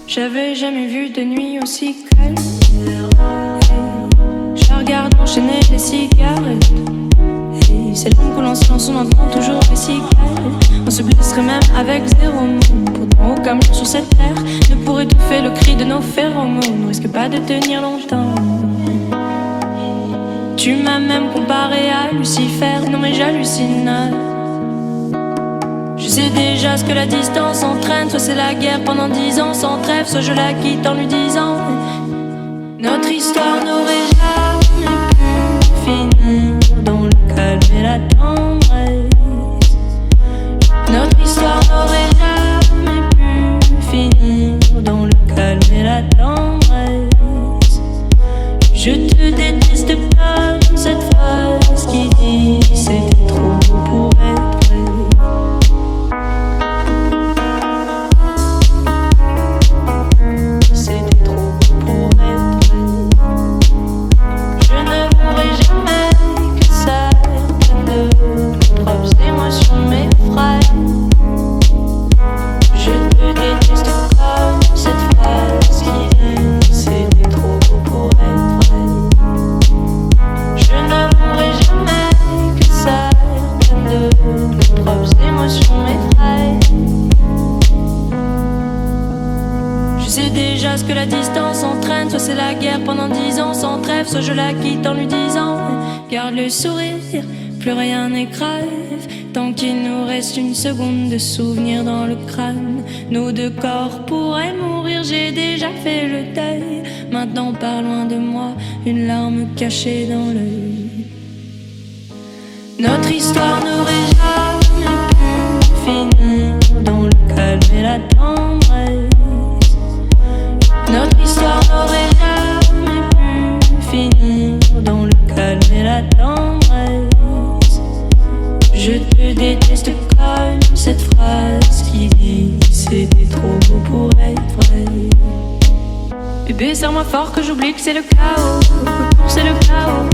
J'avais jamais vu de nuit aussi calme. Je regarde enchaîner les cigarettes. Et c'est long que l'on silence, on entend toujours les cigales. On se blesserait même avec zéro mot. Pourtant aucun mot sur cette terre ne pourrait étouffer le cri de nos phéromones. On risque pas de tenir longtemps. Tu m'as même comparé à Lucifer. Non mais j'hallucine. Je sais déjà ce que la distance entraîne. Soit c'est la guerre pendant 10 ans sans trêve, soit je la quitte en lui disant notre histoire n'aurait jamais pu finir dans le calme et la tendresse. Notre histoire n'aurait jamais pu finir dans le calme et la tendresse. Je te déteste comme cette phrase qui dit c'était trop beau pour être vrai. Ce que la distance entraîne, soit c'est la guerre pendant 10 ans sans trêve, soit je la quitte en lui disant garde le sourire, plus rien n'est grave, tant qu'il nous reste une seconde de souvenir dans le crâne. Nos deux corps pourraient mourir, j'ai déjà fait le deuil. Maintenant pas loin de moi, une larme cachée dans l'œil. Notre histoire n'aurait jamais pu finir dans le calme et la tendresse. Notre histoire n'aurait jamais pu finir dans le calme et la tendresse. Je te déteste comme cette phrase qui dit c'était trop beau pour être vrai. Bébé, serre-moi fort que j'oublie que c'est le chaos, c'est le chaos.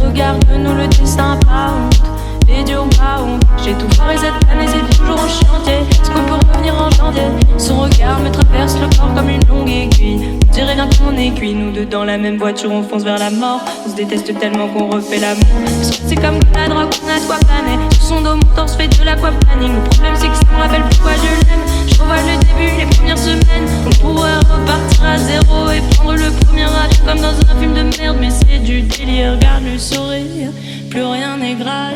Regarde-nous, le destin pas honte, les dur pas honte. J'ai tout foiré cette année, c'est toujours en chantier. Est-ce qu'on peut revenir en janvier? Son regard me traverse le corps comme une longue aiguille. On dirait bien qu'on est cuit, nous deux dans la même voiture, on fonce vers la mort. On se déteste tellement qu'on refait l'amour. Parce que c'est comme la drogue, on a de quoi planer. Sur son dos, mon torse fait de l'aquaplaning. Le problème c'est que ça me rappelle pourquoi je l'aime. Je revois le début, les premières semaines. On pourrait repartir à zéro et prendre le premier avion comme dans un film de merde. Mais c'est du délire, regarde le sourire, plus rien n'est grave.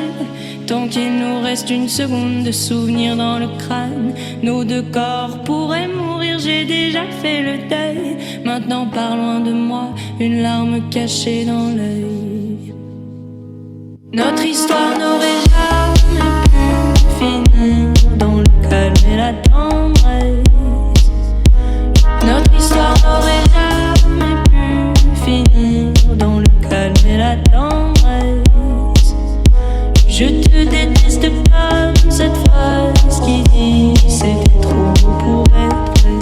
Tant qu'il nous reste une seconde de souvenir dans le crâne. Nos deux corps pourraient mourir, j'ai déjà fait le deuil. Maintenant pas loin de moi, une larme cachée dans l'œil. Notre histoire n'aurait jamais pu finir dans le calme et la tendresse. Notre histoire n'aurait jamais pu finir dans le calme et la tendresse. Je te déteste comme cette phrase qui dit c'était trop beau pour être vrai.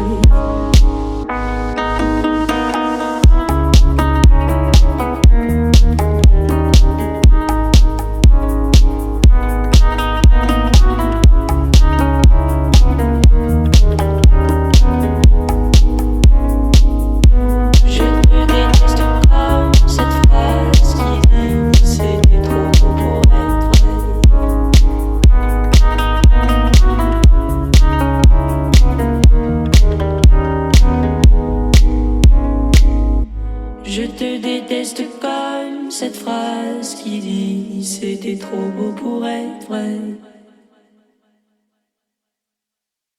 Je te déteste comme cette phrase qui dit c'était trop beau pour être vrai.